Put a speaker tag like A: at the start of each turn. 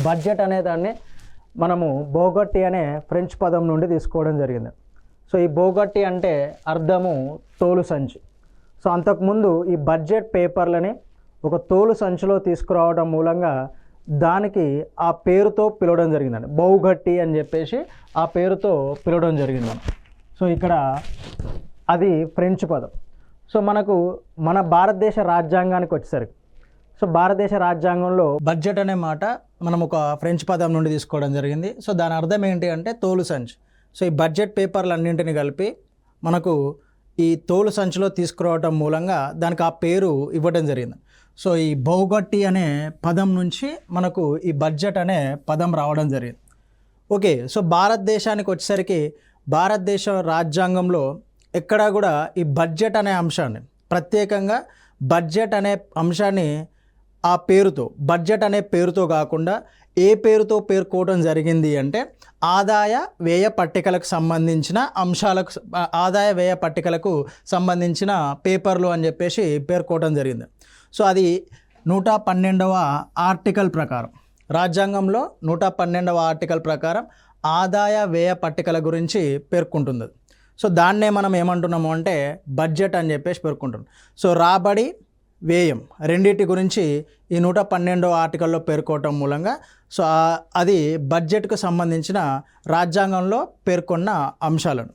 A: Budget అనే దాన్ని మనము బోగట్టి అనే ఫ్రెంచ్ పదం నుండి తీసుకోవడం జరిగింది. సో ఈ బోగట్టి అంటే అర్థము తోలు సంచి. సో అంతకుముందు ఈ బడ్జెట్ పేపర్లని ఒక తోలు సంచిలో తీసుకురావడం మూలంగా దానికి ఆ పేరుతో పిలవడం జరిగిందండి. బౌగట్టి అని చెప్పేసి ఆ పేరుతో పిలవడం జరిగిందని. సో ఇక్కడ అది ఫ్రెంచ్ పదం. సో మనకు మన భారతదేశ రాజ్యాంగానికి వచ్చేసరికి, సో భారతదేశ రాజ్యాంగంలో బడ్జెట్ అనే మాట మనం ఒక ఫ్రెంచ్ పదం నుండి తీసుకోవడం జరిగింది. సో దాని అర్థం ఏంటి అంటే తోలు సంచి. సో ఈ బడ్జెట్ పేపర్లు అన్నింటిని కలిపి మనకు ఈ తోలు సంచిలో తీసుకురావడం మూలంగా దానికి ఆ పేరు ఇవ్వడం జరిగింది. సో ఈ బౌగట్టి అనే పదం నుంచి మనకు ఈ బడ్జెట్ అనే పదం రావడం జరిగింది. ఓకే, సో భారతదేశానికి వచ్చేసరికి భారతదేశ రాజ్యాంగంలో ఎక్కడా కూడా ఈ బడ్జెట్ అనే అంశాన్ని ప్రత్యేకంగా బడ్జెట్ అనే అంశాన్ని ఆ పేరుతో బడ్జెట్ అనే పేరుతో కాకుండా ఏ పేరుతో పేర్కోవడం జరిగింది అంటే ఆదాయ వ్యయ పట్టికలకు సంబంధించిన అంశాలకు, ఆదాయ వ్యయ పట్టికలకు సంబంధించిన పేపర్లు అని చెప్పేసి పేర్కోవడం జరిగింది. సో అది 112వ ఆర్టికల్ ప్రకారం, రాజ్యాంగంలో 112వ ఆర్టికల్ ప్రకారం ఆదాయ వ్యయ పట్టికల గురించి పేర్కొంటుంది. సో దాన్నే మనం ఏమంటున్నాము అంటే బడ్జెట్ అని చెప్పేసి పేర్కొంటున్నాం. సో రాబడి వ్యయం రెండింటి గురించి ఈ 112వ ఆర్టికల్లో పేర్కోవటం మూలంగా సో అది బడ్జెట్కు సంబంధించిన రాజ్యాంగంలో పేర్కొన్న అంశాలను